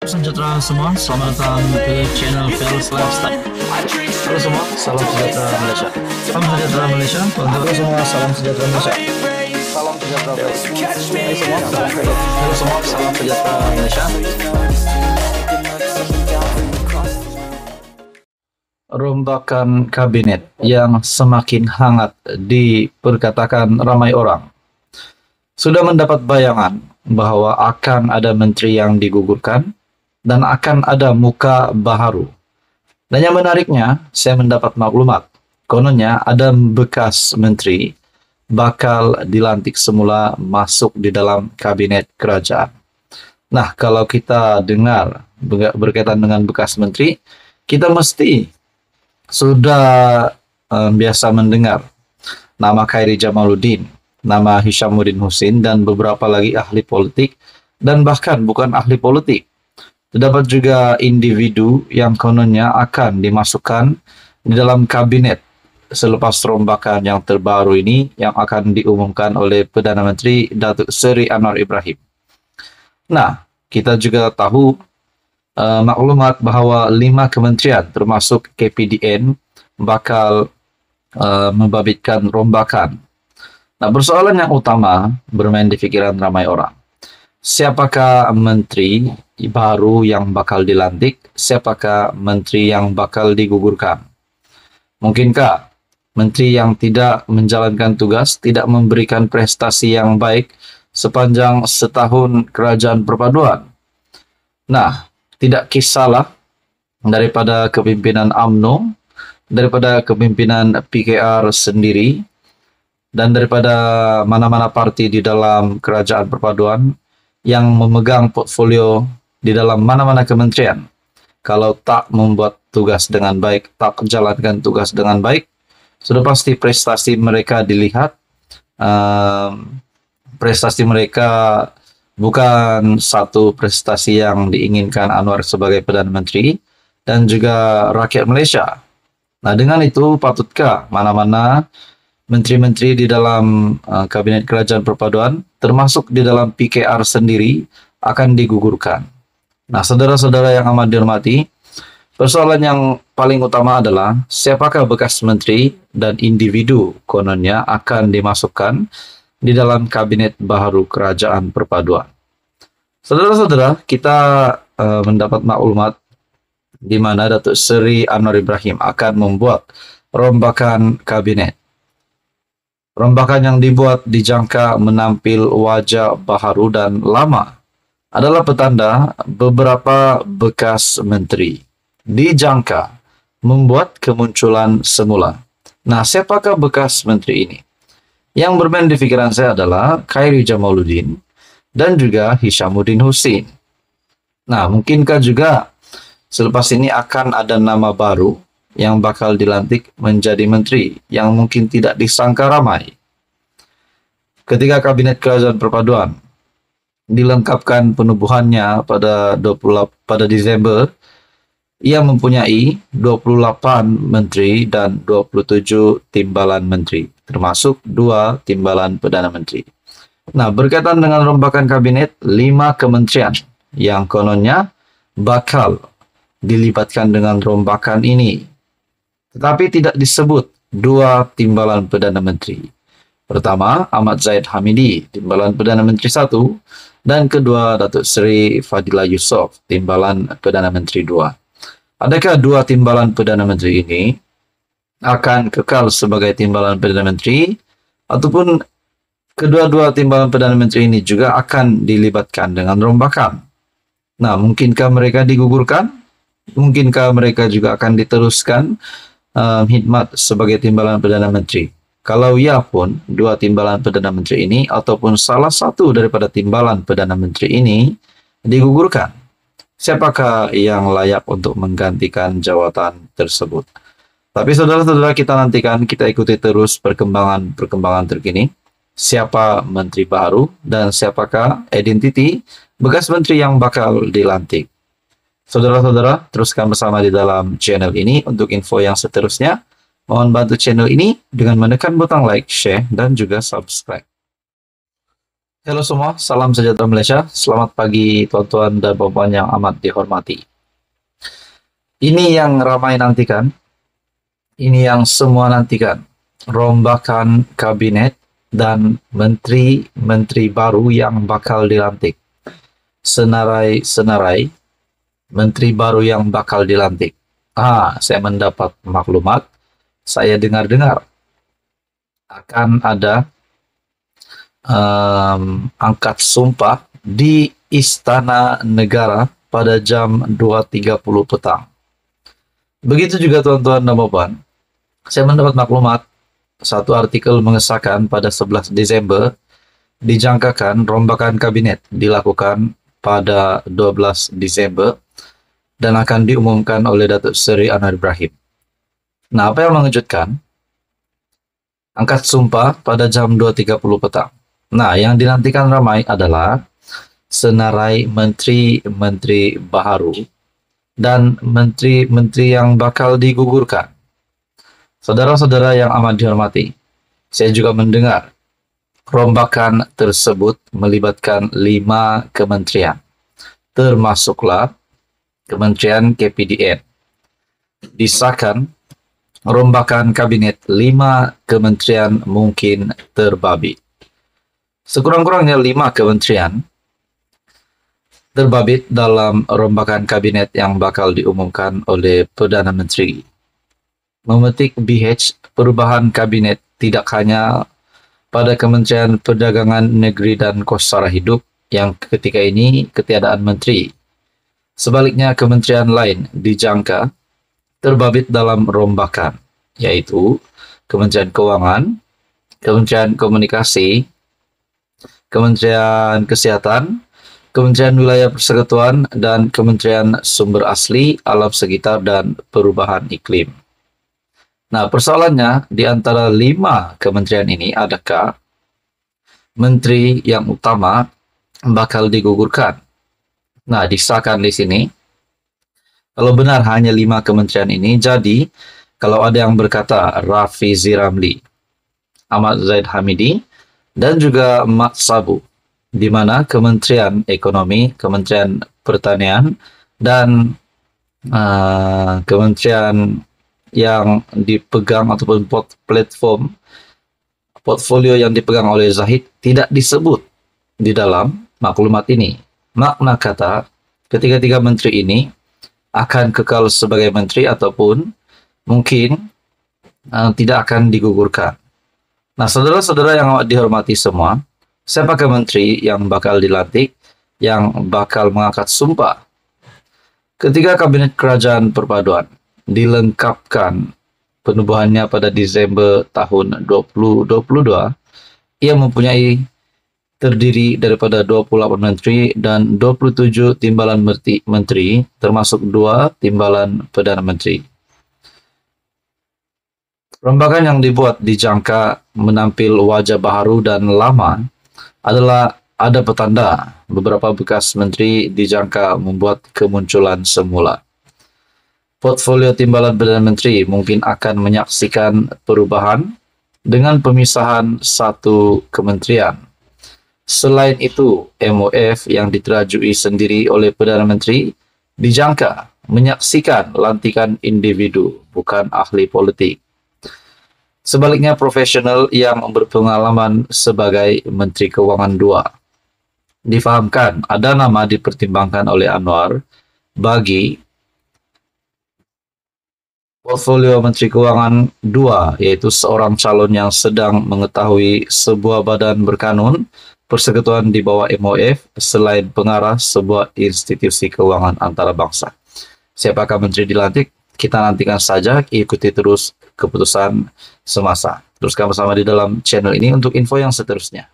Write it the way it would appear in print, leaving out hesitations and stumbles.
Sejahtera semua, selamat datang ke channel Fearless Lifestyle. Halo semua, salam sejahtera Malaysia. Salam sejahtera Malaysia. Halo semua, salam sejahtera Malaysia. Salam sejahtera Malaysia. Halo semua, salam sejahtera Malaysia. Rombakan kabinet yang semakin hangat diperkatakan ramai orang sudah mendapat bayangan bahwa akan ada menteri yang digugurkan dan akan ada muka baharu. Dan yang menariknya, saya mendapat maklumat, kononnya ada bekas menteri bakal dilantik semula masuk di dalam kabinet kerajaan. Nah, kalau kita dengar berkaitan dengan bekas menteri, kita mesti sudah biasa mendengar nama Khairi Jamaluddin, nama Hishamuddin Hussein, dan beberapa lagi ahli politik, dan bahkan bukan ahli politik. Terdapat juga individu yang kononnya akan dimasukkan di dalam kabinet selepas rombakan yang terbaru ini yang akan diumumkan oleh Perdana Menteri Datuk Seri Anwar Ibrahim. Nah, kita juga tahu maklumat bahwa 5 kementerian termasuk KPDN bakal membabitkan rombakan. Nah, persoalan yang utama bermain di pikiran ramai orang. Siapakah menteri baru yang bakal dilantik? Siapakah menteri yang bakal digugurkan? Mungkinkah menteri yang tidak menjalankan tugas, tidak memberikan prestasi yang baik sepanjang setahun kerajaan perpaduan? Nah, tidak kisahlah daripada kepimpinan UMNO, daripada kepimpinan PKR sendiri, dan daripada mana-mana parti di dalam kerajaan perpaduan yang memegang portfolio di dalam mana-mana kementerian. Kalau tak membuat tugas dengan baik, tak menjalankan tugas dengan baik, sudah pasti prestasi mereka dilihat. Prestasi mereka bukan satu prestasi yang diinginkan Anwar sebagai Perdana Menteri dan juga rakyat Malaysia. Nah, dengan itu patutkah mana-mana menteri-menteri di dalam kabinet kerajaan perpaduan, termasuk di dalam PKR sendiri, akan digugurkan? Nah, saudara-saudara yang amat dihormati, persoalan yang paling utama adalah siapakah bekas menteri dan individu kononnya akan dimasukkan di dalam kabinet baru kerajaan perpaduan. Saudara-saudara, kita mendapat maklumat di mana Datuk Seri Anwar Ibrahim akan membuat rombakan kabinet. Rombakan yang dibuat dijangka menampil wajah baharu dan lama adalah petanda beberapa bekas menteri dijangka membuat kemunculan semula. Nah, siapakah bekas menteri ini? Yang bermain di pikiran saya adalah Khairi Jamaluddin dan juga Hishamuddin Hussein. Nah, mungkinkah juga selepas ini akan ada nama baru yang bakal dilantik menjadi menteri yang mungkin tidak disangka ramai. Ketika kabinet kerajaan perpaduan dilengkapkan penubuhannya pada Desember, ia mempunyai 28 menteri dan 27 timbalan menteri, termasuk 2 timbalan Perdana Menteri. Nah, berkaitan dengan rombakan kabinet, 5 kementerian yang kononnya bakal dilibatkan dengan rombakan ini. Tetapi tidak disebut 2 timbalan Perdana Menteri. Pertama, Ahmad Zahid Hamidi, timbalan Perdana Menteri 1, dan kedua, Datuk Seri Fadilah Yusof, timbalan Perdana Menteri 2. Adakah 2 timbalan Perdana Menteri ini akan kekal sebagai timbalan Perdana Menteri, ataupun kedua-dua timbalan Perdana Menteri ini juga akan dilibatkan dengan rombakan? Nah, mungkinkah mereka digugurkan? Mungkinkah mereka juga akan diteruskan khidmat sebagai timbalan Perdana Menteri? Kalau ya pun, 2 timbalan Perdana Menteri ini ataupun salah satu daripada timbalan Perdana Menteri ini digugurkan, siapakah yang layak untuk menggantikan jawatan tersebut? Tapi saudara-saudara, kita nantikan, kita ikuti terus perkembangan terkini. Siapa menteri baru dan siapakah identiti bekas menteri yang bakal dilantik? Saudara-saudara, teruskan bersama di dalam channel ini untuk info yang seterusnya. Mohon bantu channel ini dengan menekan butang like, share, dan juga subscribe. Halo semua, salam sejahtera Malaysia. Selamat pagi tuan-tuan dan puan-puan yang amat dihormati. Ini yang ramai nantikan, ini yang semua nantikan. Rombakan kabinet dan menteri-menteri baru yang bakal dilantik. Senarai-senarai menteri baru yang bakal dilantik. Saya mendapat maklumat, saya dengar-dengar akan ada angkat sumpah di Istana Negara pada jam 2.30 petang. Begitu juga tuan-tuan dan puan, saya mendapat maklumat satu artikel mengesahkan pada 11 Desember dijangkakan rombakan kabinet dilakukan pada 12 Desember dan akan diumumkan oleh Datuk Seri Anwar Ibrahim. Nah, apa yang mengejutkan? Angkat sumpah pada jam 2.30 petang. Nah, yang dinantikan ramai adalah senarai menteri-menteri baru dan menteri-menteri yang bakal digugurkan. Saudara-saudara yang amat dihormati, saya juga mendengar rombakan tersebut melibatkan 5 kementerian, termasuklah Kementerian KPDN. Disahkan rombakan kabinet 5 kementerian mungkin terbabit. Sekurang-kurangnya 5 kementerian terbabit dalam rombakan kabinet yang bakal diumumkan oleh Perdana Menteri. Memetik BH perubahan kabinet tidak hanya pada Kementerian Perdagangan Negeri dan Kos Sara Hidup yang ketika ini ketiadaan menteri. Sebaliknya kementerian lain dijangka terbabit dalam rombakan, yaitu Kementerian Keuangan, Kementerian Komunikasi, Kementerian Kesihatan, Kementerian Wilayah Persekutuan, dan Kementerian Sumber Asli, Alam Sekitar, dan Perubahan Iklim. Nah, persoalannya di antara 5 kementerian ini, adakah menteri yang utama bakal digugurkan? Nah, disahkan di sini. Kalau benar hanya 5 kementerian ini, jadi kalau ada yang berkata Rafizi Ramli, Ahmad Zaid Hamidi, dan juga Mat Sabu, di mana Kementerian Ekonomi, Kementerian Pertanian, dan kementerian yang dipegang ataupun platform portfolio yang dipegang oleh Zahid tidak disebut di dalam maklumat ini. Makna kata, ketiga-tiga menteri ini akan kekal sebagai menteri ataupun mungkin tidak akan digugurkan. Nah, saudara-saudara yang amat dihormati semua, siapakah menteri yang bakal dilantik, yang bakal mengangkat sumpah? Ketika Kabinet Kerajaan Perpaduan dilengkapkan penubuhannya pada Desember tahun 2022, ia mempunyai terdiri daripada 28 menteri dan 27 timbalan menteri, termasuk 2 timbalan Perdana Menteri. Rombakan yang dibuat dijangka menampil wajah baru dan lama adalah ada petanda beberapa bekas menteri dijangka membuat kemunculan semula. Portfolio timbalan Perdana Menteri mungkin akan menyaksikan perubahan dengan pemisahan satu kementerian. Selain itu, MOF yang diterajui sendiri oleh Perdana Menteri dijangka menyaksikan lantikan individu, bukan ahli politik. Sebaliknya, profesional yang berpengalaman sebagai Menteri Keuangan 2. Difahamkan ada nama dipertimbangkan oleh Anwar bagi portfolio Menteri Keuangan 2, yaitu seorang calon yang sedang mengetahui sebuah badan berkanun persekutuan di bawah MOF selain pengarah sebuah institusi keuangan antarabangsa. Siapakah menteri dilantik? Kita nantikan saja, ikuti terus keputusan semasa. Teruskan bersama di dalam channel ini untuk info yang seterusnya.